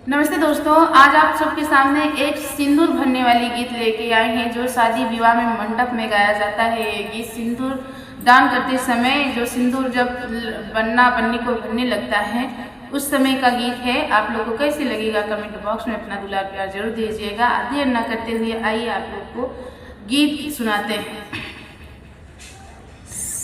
नमस्ते दोस्तों, आज आप सबके सामने एक सिंदूर भरने वाली गीत लेके आए हैं जो शादी विवाह में मंडप में गाया जाता है। ये गीत सिंदूर दान करते समय जो सिंदूर जब बन्नी को भरने लगता है उस समय का गीत है। आप लोगों को कैसे लगेगा कमेंट बॉक्स में अपना दुलार प्यार जरूर दीजिएगा। देर न करते हुए आइए आप लोग को गीत सुनाते हैं।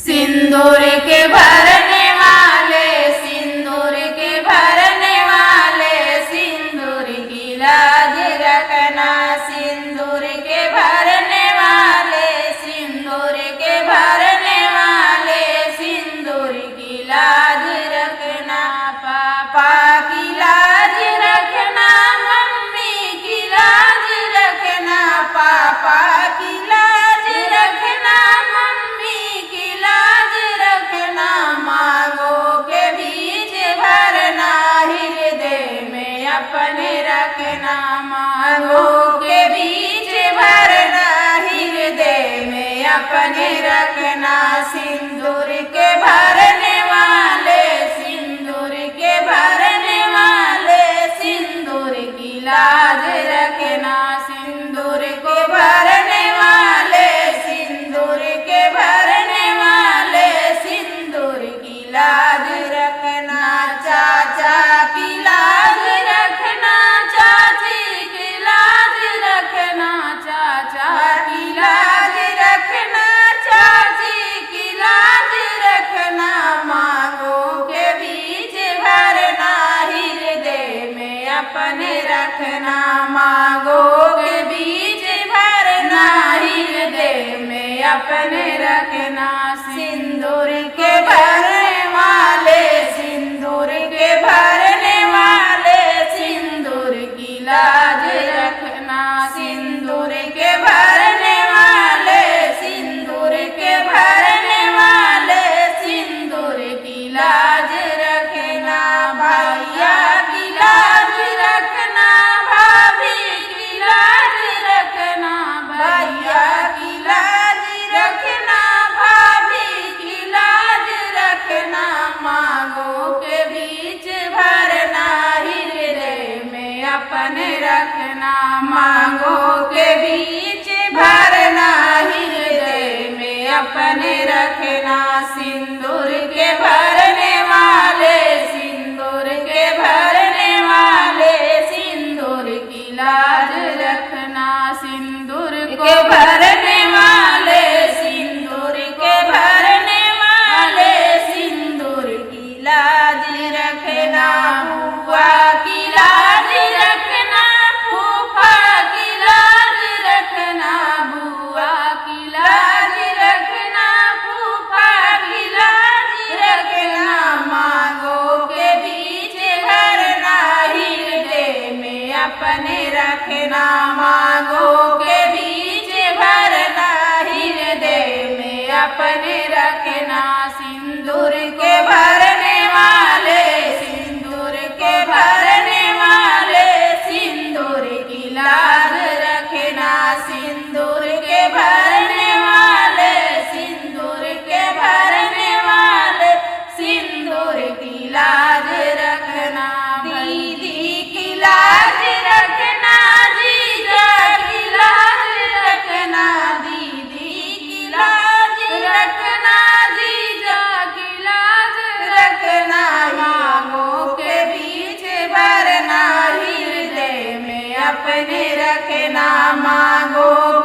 सिंदूर के भरने वाले, सिंदूर के भरने वाले, सिंदूर की लाज रखना। सिंदूर के भरने वाले, सिंदूर के भरने वाले, सिंदूर की लाज रखना। पापा की लाज रखना, मम्मी की लाज रखना। पापा की लाज रखना, मम्मी की लाज रखना। मांगों के बीच भरना, हृदय में अपने रखना। मांगों के बीच भरना, हृदय में अपने रखना। सिंदूर के भरने वाले, सिंदूर के भरने वाले, सिंदूर की लाज रखना। सिंदूर के भरने वाले, सिंदूर के भरने वाले, सिंदूर की लाज रखना। चाचा की लाज रखना, चाची की लाज रखना। चाचा की लाज रखना, चाची की लाज रखना। मांगों के बीच भरना, हृदय में अपने रखना। मांगों के बीच भरना, हृदय में अपने रखना। सिंदूर के भरने वाले, सिंदूर के भरने वाले, सिंदूर की लाज रखना। सिंदूर के भरने वाले, सिंदूर के भरने वाले, सिंदूर की लाज रखना। भैया की लाज रखना, भाभी की लाज रखना। भैया की लाज रखना, भाभी की लाज रखना। मांगों के बीच भरना, हृदय में अपने रखना। मांगों के बीच भरना, हृदय में अपने रखना। सिंदूर के भरने वाले, सिंदूर के भरने वाले, सिंदूर की लाज रखना। सिंदूर के भरने वाले, सिंदूर के भरने वाले, सिंदूर की लाज रखना। बुआ की लाज रखना, फूफा की लाज रखना। बुआ की लाज रखना, फूफा की लाज रखना। मांगों के बीच भरना, हृदय में अपने रखना। मांगों के बीच भरना, हृदय में अपने रखना। सिंदूर के भरने वाले, सिंदूर के भरने वाले, सिंदूर की लाज रखना। सिंदूर के भरने वाले, सिंदूर के भरने वाले, सिंदूर की लाज रखना। दीदी की लाज रखना, जीजा की लाज रखना। दीदी की लाज रखना, जीजा की लाज रखना। मांगों के बीच भरना, हृदय में अपने रखना। मांगों